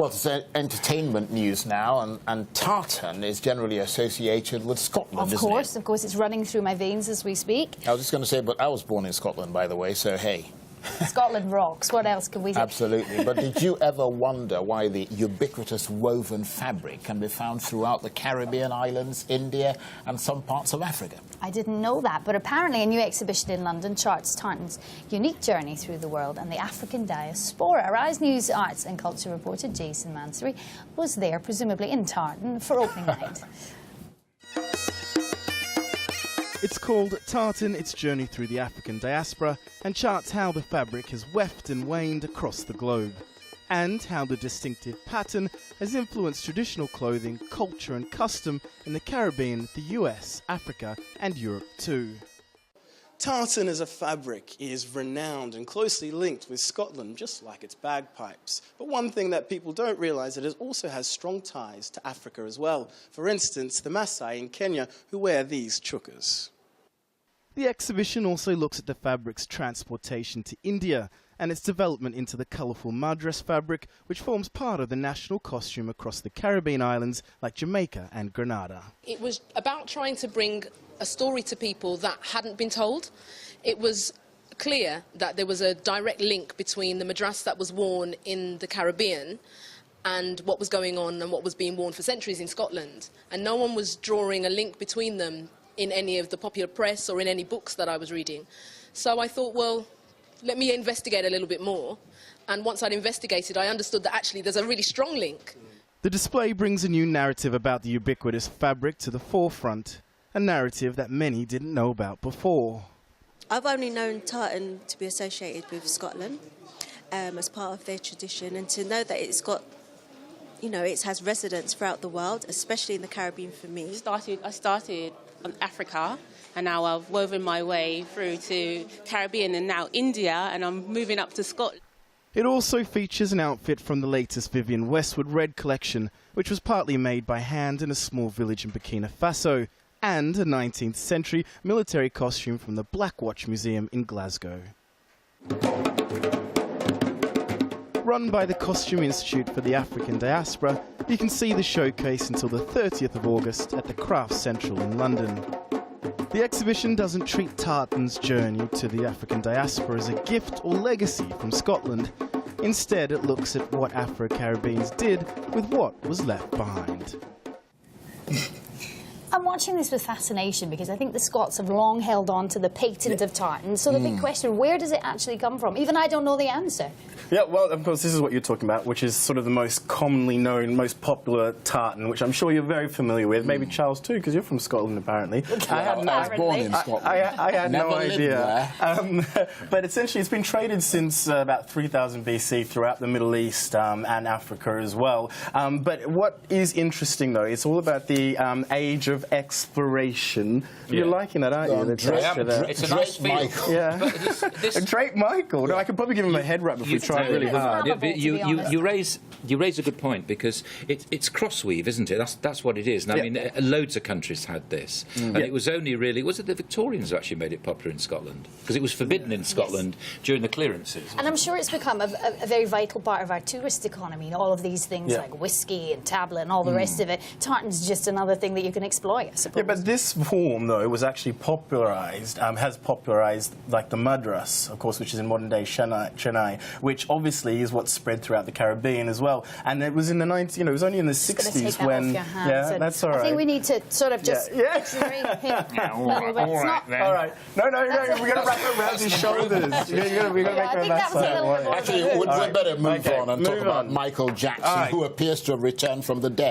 Well, it's entertainment news now, and tartan is generally associated with Scotland, isn't it? Of course, it's running through my veins as we speak. I was just going to say, but I was born in Scotland, by the way, so hey. Scotland rocks. What else can we say? Absolutely. But did you ever wonder why the ubiquitous woven fabric can be found throughout the Caribbean islands, India, and some parts of Africa? I didn't know that, but apparently a new exhibition in London charts tartan's unique journey through the world and the African diaspora. Rise News Arts and Culture reporter Jason Mansouri was there, presumably in Tartan, for opening night. It's called Tartan, its journey through the African diaspora, and charts how the fabric has weft and waned across the globe, and how the distinctive pattern has influenced traditional clothing, culture and custom in the Caribbean, the US, Africa and Europe too. Tartan as a fabric is renowned and closely linked with Scotland, just like its bagpipes. But one thing that people don't realise is it also has strong ties to Africa as well. For instance, the Maasai in Kenya, who wear these chukkas. The exhibition also looks at the fabric's transportation to India and its development into the colourful madras fabric, which forms part of the national costume across the Caribbean islands like Jamaica and Grenada. It was about trying to bring a story to people that hadn't been told. It was clear that there was a direct link between the madras that was worn in the Caribbean and what was going on and what was being worn for centuries in Scotland. And no one was drawing a link between them in any of the popular press or in any books that I was reading. So I thought, well, let me investigate a little bit more. And once I'd investigated, I understood that actually there's a really strong link. The display brings a new narrative about the ubiquitous fabric to the forefront, a narrative that many didn't know about before. I've only known tartan to be associated with Scotland as part of their tradition, and to know that it's got, you know, it has residence throughout the world, especially in the Caribbean for me. I started on Africa, and now I've woven my way through to Caribbean and now India, and I'm moving up to Scotland. It also features an outfit from the latest Vivienne Westwood Red collection, which was partly made by hand in a small village in Burkina Faso, and a 19th century military costume from the Black Watch Museum in Glasgow. Run by the Costume Institute for the African Diaspora, you can see the showcase until the 30th of August at the Crafts Central in London. The exhibition doesn't treat tartan's journey to the African diaspora as a gift or legacy from Scotland. Instead, it looks at what Afro-Caribbeans did with what was left behind. I'm watching this with fascination because I think the Scots have long held on to the patent of tartan. So the big question, where does it actually come from? Even I don't know the answer. Yeah, well, of course, this is what you're talking about, which is sort of the most commonly known, most popular tartan, which I'm sure you're very familiar with. Maybe Charles, too, because you're from Scotland, apparently. I was born in Scotland. I had no Never lived idea. there. But essentially, it's been traded since about 3000 BC throughout the Middle East and Africa as well. But what is interesting, though, it's all about the age of exploration. You're liking that, aren't you? It's a nice feel. Michael. Yeah. Drake Michael. No, I could probably give him a head wrap if we tried really hard. You raise a good point, because it's crossweave, isn't it? That's what it is. And I mean, loads of countries had this, and it was only really, was it the Victorians who actually made it popular in Scotland? Because it was forbidden in Scotland during the clearances. And I'm sure it's become a very vital part of our tourist economy. And all of these things like whiskey and tablet and all the rest of it. Tartan's just another thing that you can exploit, I suppose. Yeah, but this form, though, was actually popularised, has popularised, like the madras, of course, which is in modern-day Chennai, which obviously is what spread throughout the Caribbean as well. And it was in the 90s, you know, it was only in the 60s when... Yeah, that's all right. I think we need to sort of just... All right. No, we're going to wrap it around his shoulders. We're going to make him Actually, we'd better move on and talk about Michael Jackson, who appears to have returned from the dead.